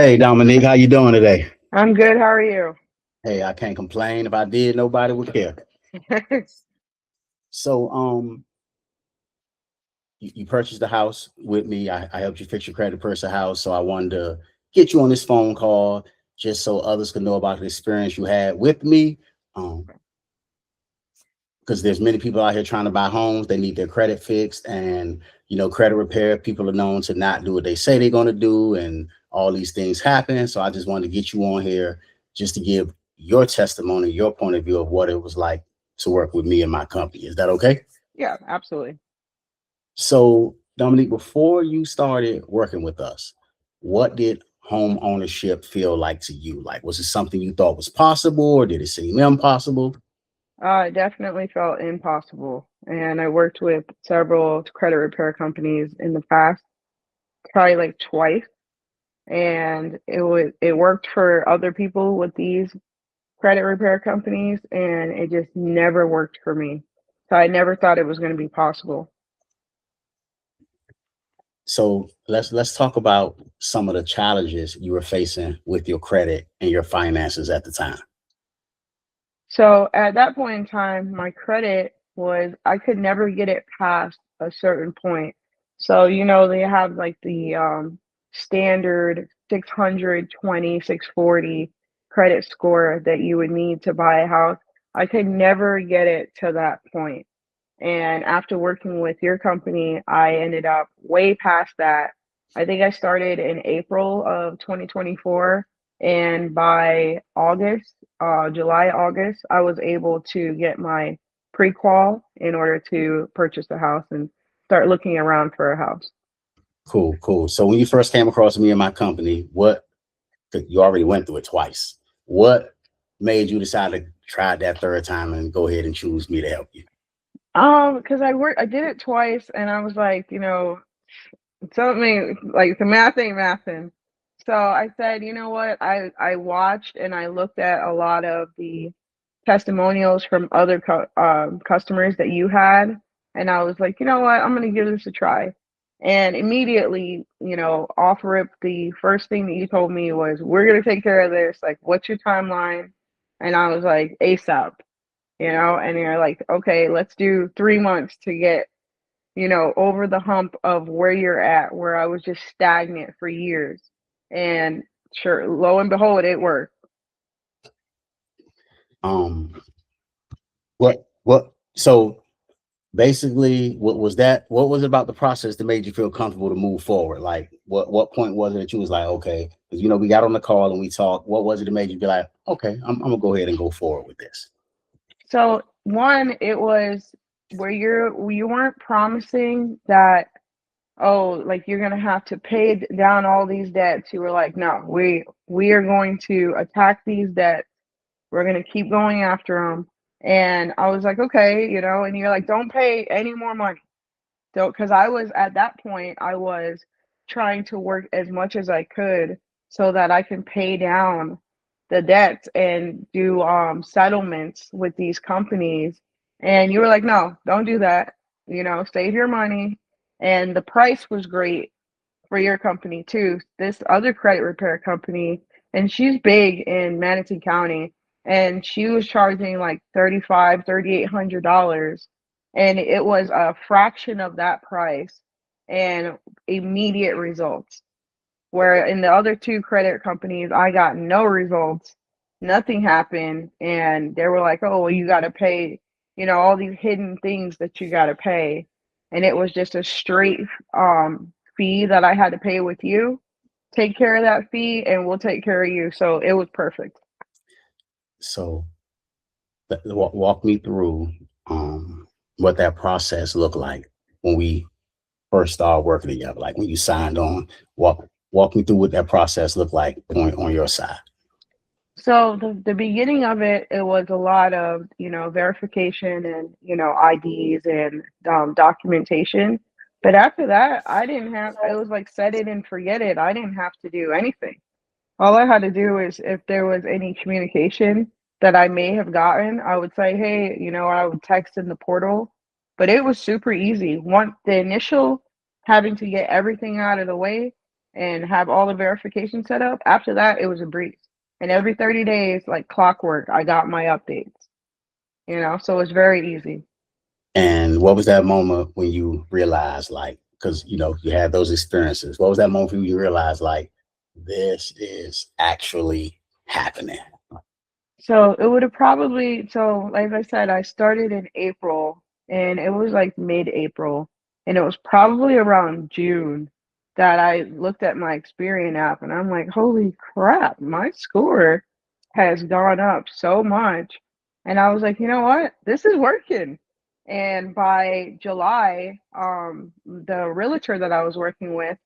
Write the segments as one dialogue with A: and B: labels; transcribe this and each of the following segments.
A: Hey Dominique, how you doing today?
B: I'm good. How are you?
A: Hey, I can't complain. If I did, nobody would care. So, you purchased the house with me. I helped you fix your credit person house. So I wanted to get you on this phone call just so others can know about the experience you had with me. Um, because there's many people out here trying to buy homes. They need their credit fixed, and credit repair. People are known to not do what they say they're going to do, and all these things happen. So I just wanted to get you on here just to give your testimony, your point of view of what it was like to work with me and my company. Is that okay?
B: Yeah, absolutely.
A: So, Dominique, before you started working with us, what did home ownership feel like to you? Like, was it something you thought was possible, or did it seem impossible?
B: It definitely felt impossible. And I worked with several credit repair companies in the past, probably like twice. And it worked for other people with these credit repair companies, and it just never worked for me. So I never thought it was going to be possible.
A: So let's talk about some of the challenges you were facing with your credit and your finances at the time.
B: So at that point in time, my credit was I could never get it past a certain point. So, they have like the standard 620, 640 credit score that you would need to buy a house. I could never get it to that point. And after working with your company, I ended up way past that. I think I started in April of 2024. And by August, July, August, I was able to get my pre-qual in order to purchase a house and start looking around for a house.
A: Cool, cool. So when you first came across me and my company, what 'cause you already went through it twice. What made you decide to try it that third time and go ahead and choose me to help you?
B: Because I did it twice, and I was like, something like the math ain't mathin'. So I said, you know what? I watched and I looked at a lot of the testimonials from other customers that you had, and I was like, you know what? I'm gonna give this a try. And immediately, off rip, the first thing that you told me was, "We're gonna take care of this. Like, what's your timeline?" And I was like, "ASAP." And you're like, "Okay, let's do 3 months to get over the hump of where you're at, where I was just stagnant for years." And sure, lo and behold, it worked.
A: Um, what so basically what was that what was it about the process that made you feel comfortable to move forward? Like what point was it that you was like, okay, because we got on the call and we talked. What was it that made you be like, okay, I'm gonna go ahead and go forward with this?
B: So one, it was where you weren't promising that, oh, like you're gonna have to pay down all these debts. You were like, no, we are going to attack these debts. We're gonna keep going after them. And I was like, okay, and you're like, don't pay any more money. Don't, because I was at that point, I was trying to work as much as I could so that I can pay down the debts and do settlements with these companies. And you were like, no, don't do that. Save your money. And the price was great for your company too. This other credit repair company, and she's big in Manatee County, and she was charging like $3,800, and it was a fraction of that price and immediate results. Where in the other two credit companies, I got no results, nothing happened, and they were like, "Oh, well, you got to pay, all these hidden things that you got to pay," and it was just a straight fee that I had to pay with you. Take care of that fee, and we'll take care of you. So it was perfect.
A: So walk me through what that process looked like when we first started working together, like when you signed on. Walk me through what that process looked like on your side.
B: So the beginning of it, it was a lot of verification and IDs and documentation. But after that, I didn't have. It was like set it and forget it. I didn't have to do anything. All I had to do is if there was any communication that I may have gotten, I would say, hey, I would text in the portal. But it was super easy. Once the initial having to get everything out of the way, and have all the verification set up, after that, it was a breeze. And every 30 days, like clockwork, I got my updates, so it's very easy.
A: And what was that moment when you realized, like, because you had those experiences? What was that moment when you realized, like, this is actually happening?
B: So it would have probably, so like I said, I started in April and it was like mid-April. And it was probably around June that I looked at my Experian app and I'm like, holy crap, my score has gone up so much. And I was like, you know what? This is working. And by July, the realtor that I was working with,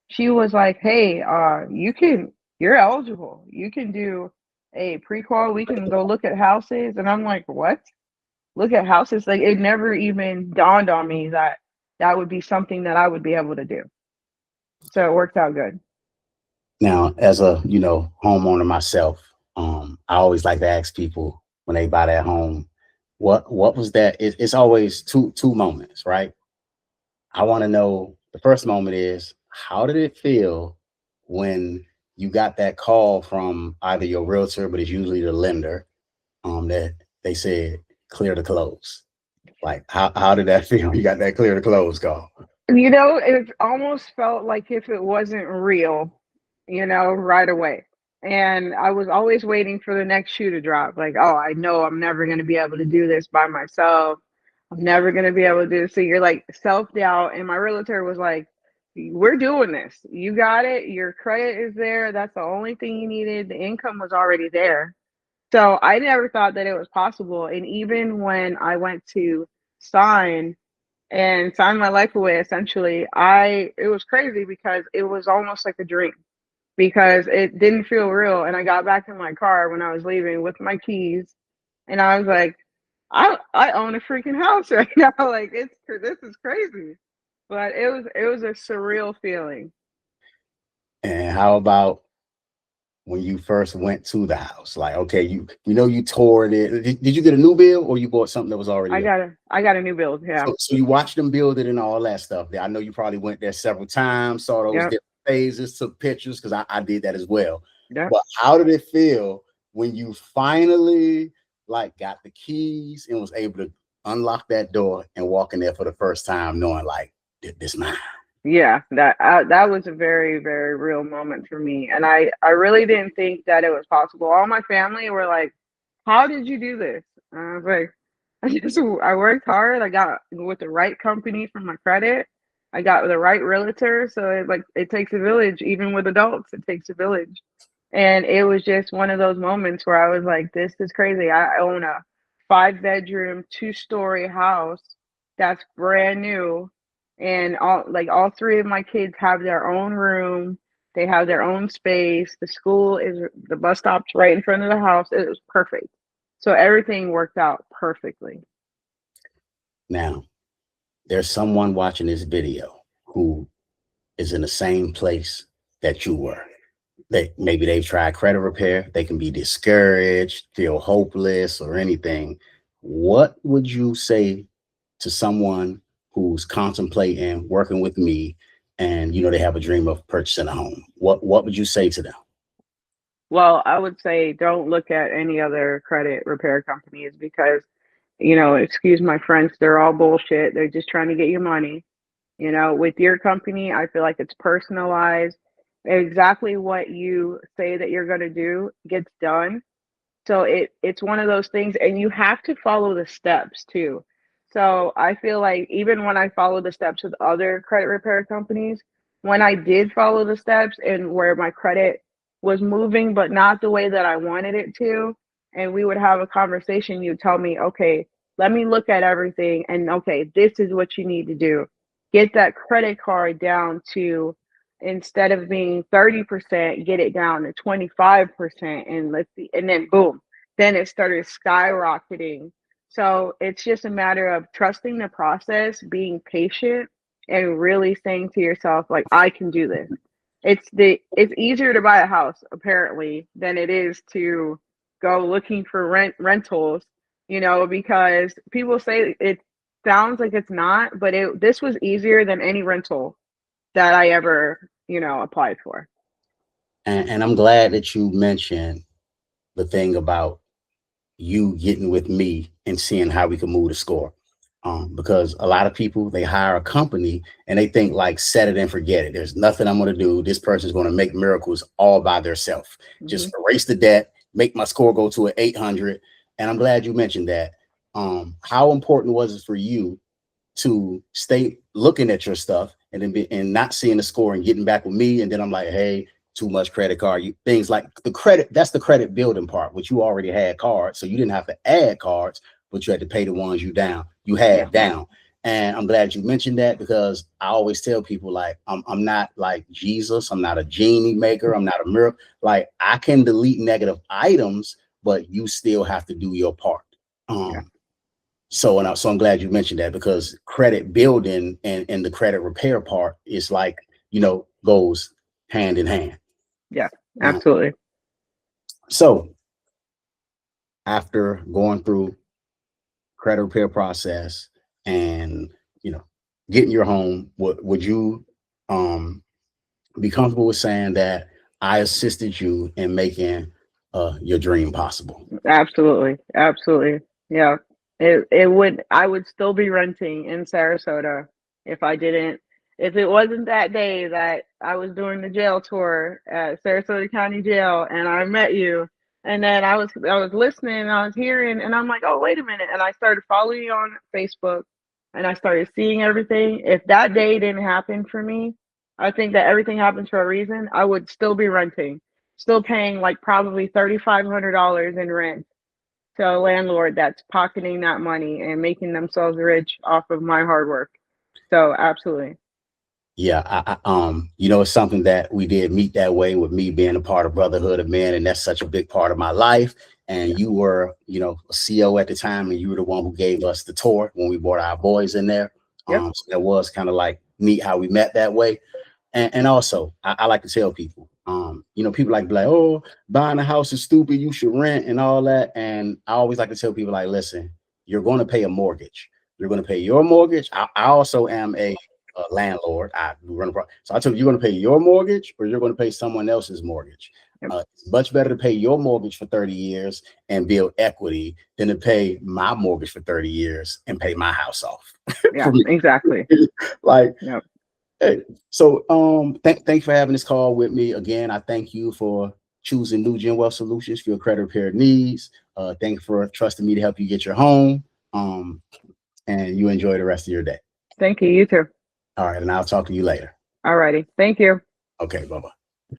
B: she was like, "Hey, you're eligible. You can do a pre-qual. We can go look at houses." And I'm like, "What? Look at houses?" Like it never even dawned on me that that would be something that I would be able to do. So it worked out good.
A: Now, as a homeowner myself, I always like to ask people when they buy that home, what was that? It's always two moments, right? I want to know, the first moment is, how did it feel when you got that call from either your realtor, but it's usually the lender, that they said clear to close. Like, how did that feel? You got that clear to close call.
B: It almost felt like if it wasn't real, right away. And I was always waiting for the next shoe to drop. Like, oh, I know I'm never going to be able to do this by myself. I'm never going to be able to do this. So you're like self doubt. And my realtor was like, we're doing this. You got it. Your credit is there. That's the only thing you needed. The income was already there. So I never thought that it was possible. And even when I went to sign and signed my life away, essentially, I it was crazy because it was almost like a dream because it didn't feel real. And I got back in my car when I was leaving with my keys, and I was like, I own a freaking house right now. Like this is crazy. But it was a surreal feeling.
A: And how about when you first went to the house? Like, okay, you toured it. Did you get a new build, or you bought something that was already
B: I
A: up?
B: got a new build. Yeah.
A: So you watched them build it and all that stuff. There, I know you probably went there several times, saw those
B: Yep.
A: different phases, took pictures, because I did that as well.
B: Yep.
A: But how did it feel when you finally, like, got the keys and was able to unlock that door and walk in there for the first time, knowing, like, this mine?
B: Yeah, that was a very, very real moment for me, and I really didn't think that it was possible. All my family were like, "How did you do this?" And I was like, I worked hard. I got with the right company for my credit. I got the right realtor. So it takes a village, even with adults. It takes a village, and it was just one of those moments where I was like, "This is crazy." I own a 5-bedroom, 2-story house that's brand new, and all three of my kids have their own room. They have their own space. The bus stop's right in front of the house. It was perfect. So everything worked out perfectly.
A: Now, there's someone watching this video who is in the same place that you were. Maybe they've tried credit repair. They can be discouraged, feel hopeless, or anything. What would you say to someone who's contemplating working with me, and they have a dream of purchasing a home? What would you say to them?
B: Well, I would say don't look at any other credit repair companies because, excuse my French, they're all bullshit. They're just trying to get your money. With your company, I feel like it's personalized. Exactly what you say that you're going to do gets done. So it's one of those things, and you have to follow the steps too. So I feel like even when I follow the steps with other credit repair companies, when I did follow the steps and where my credit was moving, but not the way that I wanted it to, and we would have a conversation, you'd tell me, okay, let me look at everything, and okay, this is what you need to do. Get that credit card down to, instead of being 30%, get it down to 25%, and let's see, and then boom, then it started skyrocketing. So it's just a matter of trusting the process, being patient, and really saying to yourself, like, I can do this. It's easier to buy a house apparently than it is to go looking for rentals, because people say it sounds like it's not, but this was easier than any rental that I ever, applied for.
A: And I'm glad that you mentioned the thing about you getting with me and seeing how we can move the score. Because a lot of people, they hire a company and they think like set it and forget it. There's nothing I'm going to do. This person's going to make miracles all by themselves.
B: Hmm.
A: Just erase the debt, make my score go to an 800. And I'm glad you mentioned that. How important was it for you to stay looking at your stuff and then and not seeing the score and getting back with me? And then I'm like, hey, too much credit card, things like the credit, that's the credit building part, which you already had cards. So you didn't have to add cards, but you had to pay the ones you
B: Yeah.
A: had down. And I'm glad you mentioned that, because I always tell people like, I'm not like Jesus. I'm not a genie maker. I'm not a miracle. Like I can delete negative items, but you still have to do your part.
B: Yeah.
A: Um, so I'm glad you mentioned that, because credit building and the credit repair part is like, goes hand in hand.
B: Yeah.
A: Um,
B: Absolutely.
A: so after going through credit repair process and, you know, getting your home, would you um, be comfortable with saying that I assisted you in making your dream possible?
B: Absolutely. Absolutely. Yeah. It would I would still be renting in Sarasota if I didn't if it wasn't that day that I was doing the jail tour at Sarasota County Jail and I met you, and then I was listening and I was hearing and I'm like, "Oh, wait a minute." And I started following you on Facebook and I started seeing everything. If that day didn't happen for me, I think that everything happens for a reason. I would still be renting, still paying like probably $3,500 in rent to a landlord that's pocketing that money and making themselves rich off of my hard work. So absolutely.
A: Yeah, it's something that we did meet that way, with me being a part of Brotherhood of Men, and that's such a big part of my life. And
B: Yeah.
A: you were, a CO at the time, and you were the one who gave us the tour when we brought our boys in there.
B: Yep.
A: So that was kind of like neat how we met that way. And also, I like to tell people, people like be like, oh, buying a house is stupid, you should rent and all that. And I always like to tell people like, listen, you're going to pay a mortgage. You're going to pay your mortgage. I also am a landlord. I run a so I told you, you're going to pay your mortgage or you're going to pay someone else's mortgage.
B: Yep.
A: It's much better to pay your mortgage for 30 years and build equity than to pay my mortgage for 30 years and pay my house off.
B: Yeah.
A: For me,
B: Exactly.
A: like,
B: Yep.
A: hey, so thanks for having this call with me again. I thank you for choosing New Gen Wealth Solutions for your credit repair needs. Thank you for trusting me to help you get your home. And you enjoy the rest of your day.
B: Thank you. You too.
A: All right, and I'll talk to you later.
B: Alrighty. Thank you.
A: Okay, bye bye.